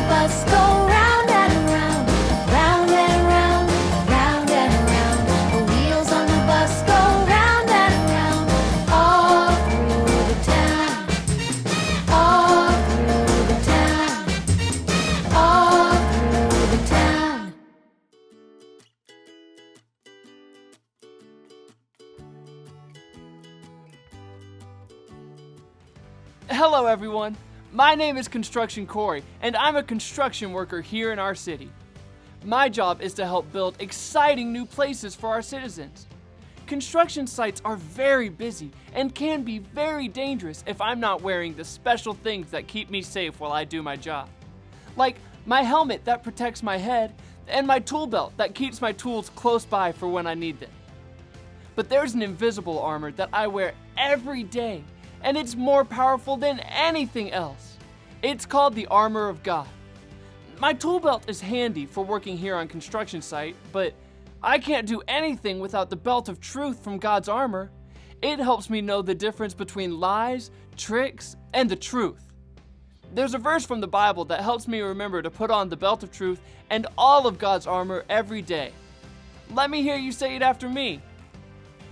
bus go round and around, round and around, round and around. The wheels on the bus go round and around, all through the town, all through the town, all through the town. Hello everyone, my name is Construction Corey and I'm a construction worker here in our city. My job is to help build exciting new places for our citizens. Construction sites are very busy and can be very dangerous if I'm not wearing the special things that keep me safe while I do my job. Like my helmet that protects my head and my tool belt that keeps my tools close by for when I need them. But there's an invisible armor that I wear every day, and it's more powerful than anything else. It's called the armor of God. My tool belt is handy for working here on construction site, but I can't do anything without the belt of truth from God's armor. It helps me know the difference between lies, tricks, and the truth. There's a verse from the Bible that helps me remember to put on the belt of truth and all of God's armor every day. Let me hear you say it after me.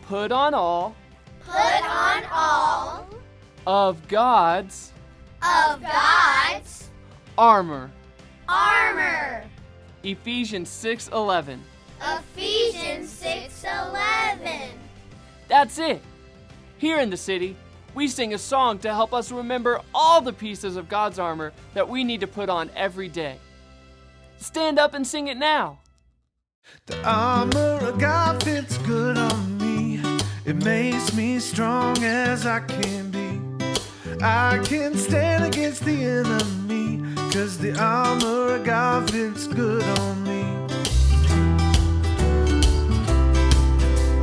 Put on all of God's armor. Ephesians 6:11. That's it. Here in the city, we sing a song to help us remember all the pieces of God's armor that we need to put on every day. Stand up and sing it now. The armor of God fits good on me. It makes me strong as I can be. I can stand against the enemy, 'cause the armor of God fits good on me.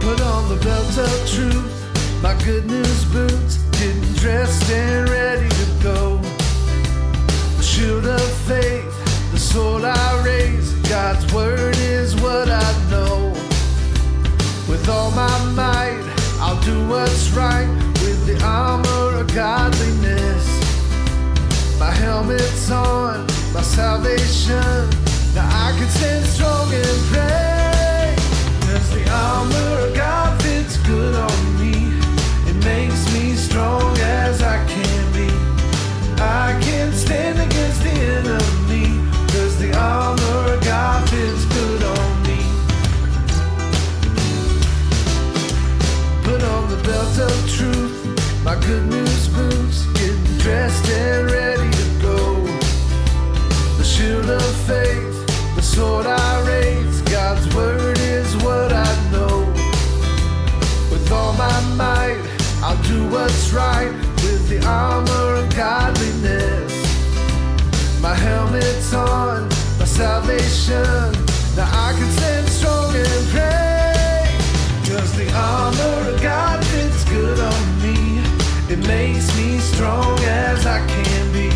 Put on the belt of truth, my good news boots, getting dressed and ready to go. The shield of faith, the sword I raise, God's word is what I know. With all my might, I'll do what's right with the armor of godliness. My helmet's on, my salvation. Now I can stand strong and pray, 'cause the armor of God fits good on me. It makes me strong as I can be. I can stand against the enemy, 'cause the armor of God fits good on me. Put on the belt of truth, my good news boots, getting dressed and ready to go. The shield of faith, the sword I raise, God's word is what I know. With all my might, I'll do what's right with the armor of godliness. My helmet's on, my salvation. Now I can stand strong and pray, 'cause the armor of God fits good on me. It makes me strong as I can be.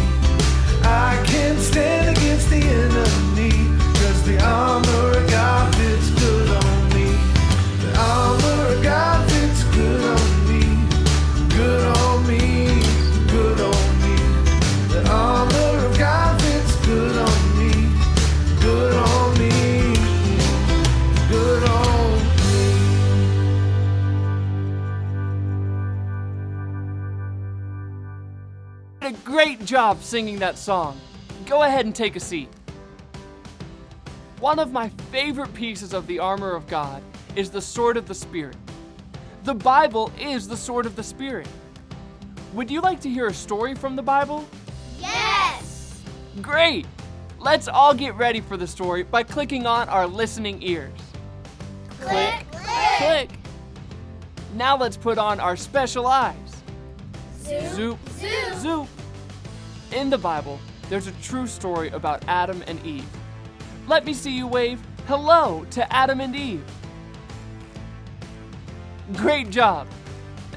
I can stand against the enemy, 'cause the armor of God fits good on me. The armor of God fits good on me, good on me, good on me. The armor of God fits good on me, good on me, good on me. You did a great job singing that song. Go ahead and take a seat. One of my favorite pieces of the armor of God is the sword of the Spirit. The Bible is the sword of the Spirit. Would you like to hear a story from the Bible? Yes! Great! Let's all get ready for the story by clicking on our listening ears. Click, Click! Now let's put on our special eyes. Zoop, zoop. In the Bible, there's a true story about Adam and Eve. Let me see you wave hello to Adam and Eve. Great job!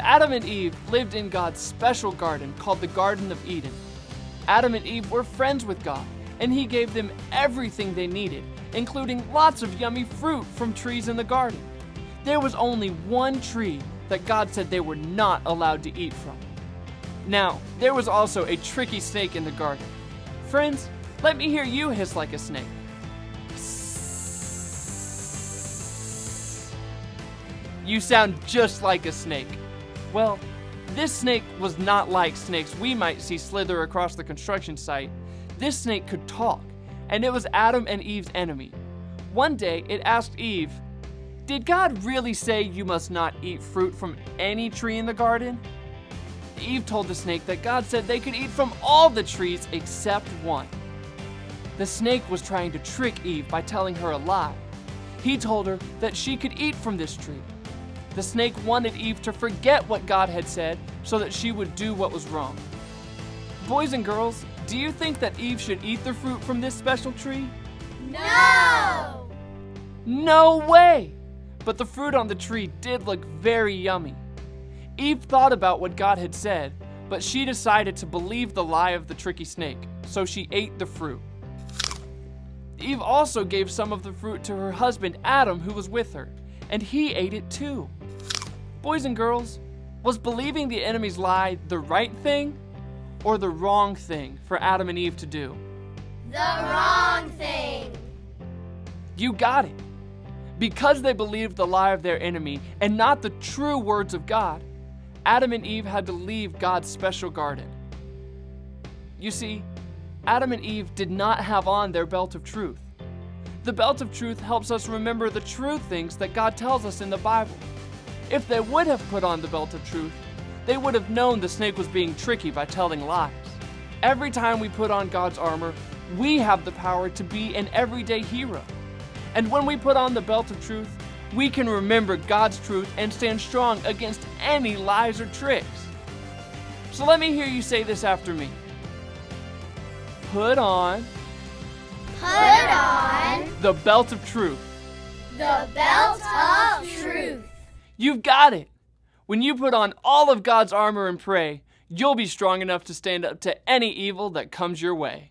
Adam and Eve lived in God's special garden called the Garden of Eden. Adam and Eve were friends with God, and He gave them everything they needed, including lots of yummy fruit from trees in the garden. There was only one tree that God said they were not allowed to eat from. Now, there was also a tricky snake in the garden. Friends, Let me hear you hiss like a snake. You sound just like a snake. Well, this snake was not like snakes we might see slither across the construction site. This snake could talk, and it was Adam and Eve's enemy. One day, it asked Eve, "Did God really say you must not eat fruit from any tree in the garden?" Eve told the snake that God said they could eat from all the trees except one. The snake was trying to trick Eve by telling her a lie. He told her that she could eat from this tree. The snake wanted Eve to forget what God had said so that she would do what was wrong. Boys and girls, do you think that Eve should eat the fruit from this special tree? No! No way! But the fruit on the tree did look very yummy. Eve thought about what God had said, but she decided to believe the lie of the tricky snake, so she ate the fruit. Eve also gave some of the fruit to her husband Adam, who was with her, and he ate it too. Boys and girls, was believing the enemy's lie the right thing or the wrong thing for Adam and Eve to do? The wrong thing. You got it. Because they believed the lie of their enemy and not the true words of God, Adam and Eve had to leave God's special garden. You see, Adam and Eve did not have on their belt of truth. The belt of truth helps us remember the true things that God tells us in the Bible. If they would have put on the belt of truth, they would have known the snake was being tricky by telling lies. Every time we put on God's armor, we have the power to be an everyday hero. And when we put on the belt of truth, we can remember God's truth and stand strong against any lies or tricks. So let me hear you say this after me. Put on the belt of truth. The belt of truth. You've got it. When you put on all of God's armor and pray, you'll be strong enough to stand up to any evil that comes your way.